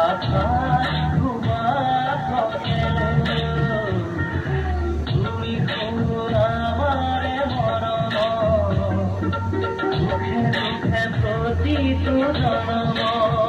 আকাশ ঘুমা খেলে তুমি আমারে মরণ মুখে মুখে প্রতীত জনম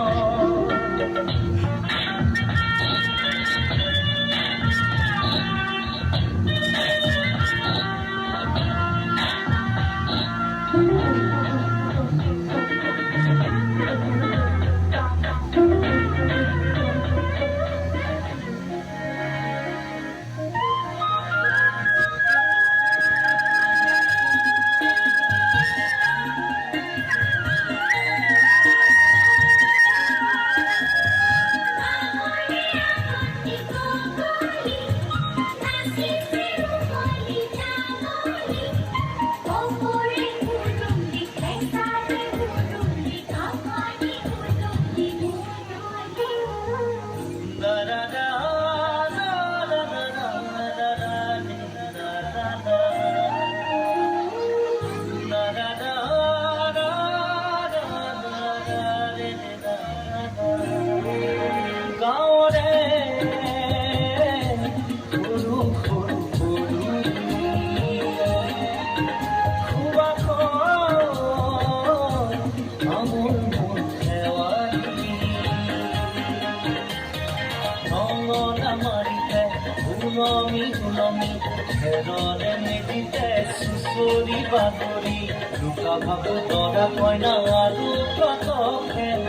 গুলামি হেররে মেদিতে সুসরি বাদরি লুকা ভাব তোরা কয়না আলু কত খেল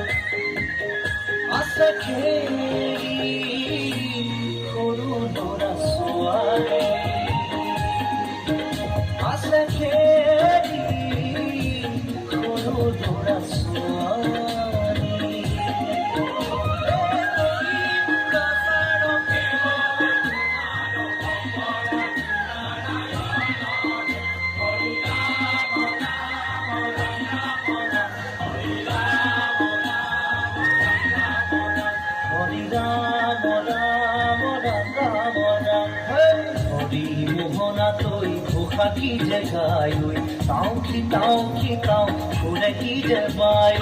আসে খেলি করু তোরা সোয়ারে আসে খেলি করু তোরা সোয়ারে মোহনা তৈ ঘোষা কি যে গায় তাও কি তাও শুনে কি যে বায়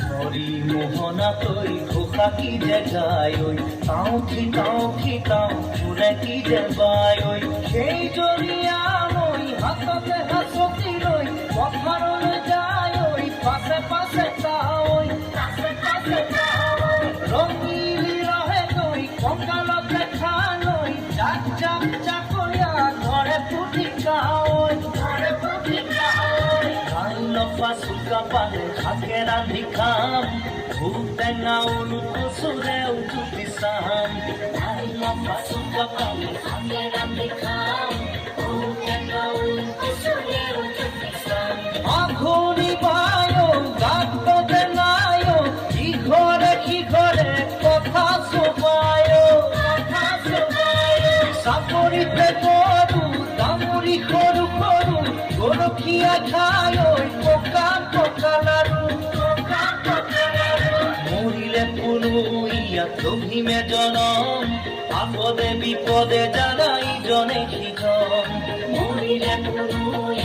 হরি মোহনা তৈ ঘোষা কি যে গায় তাও কি শুনে কি যে বায় সেই জড়িয়া মই হাততে হাসতি রই পথারলে যায় পাশে পাশে তাই রঙিলি রহে নই কঙ্কালতে খানই চাক চাক চাকরিয়া ঘরে পুটি খাওই ধান লফা সুকা পালে খাকে রান্ধি খাম ভূতে না উলুটো সুরে উঠুতি সাম ধান লফা সুকা পালে খাকে রান্ধি খাম ভূতে না উলুটো সুরে উঠুতি সাম আঘুনি বায়ো গাত দেনায় কি ঘরে কথা শোভায় সাপরিতে গরু দামুরি সরু গরখিয়া খায় পোকা লাড়ু মরিলে পুলুইয়া গভীমে জনম আপদে বিপদে জানাই জনে সিজন মরিলে পুলুইয়া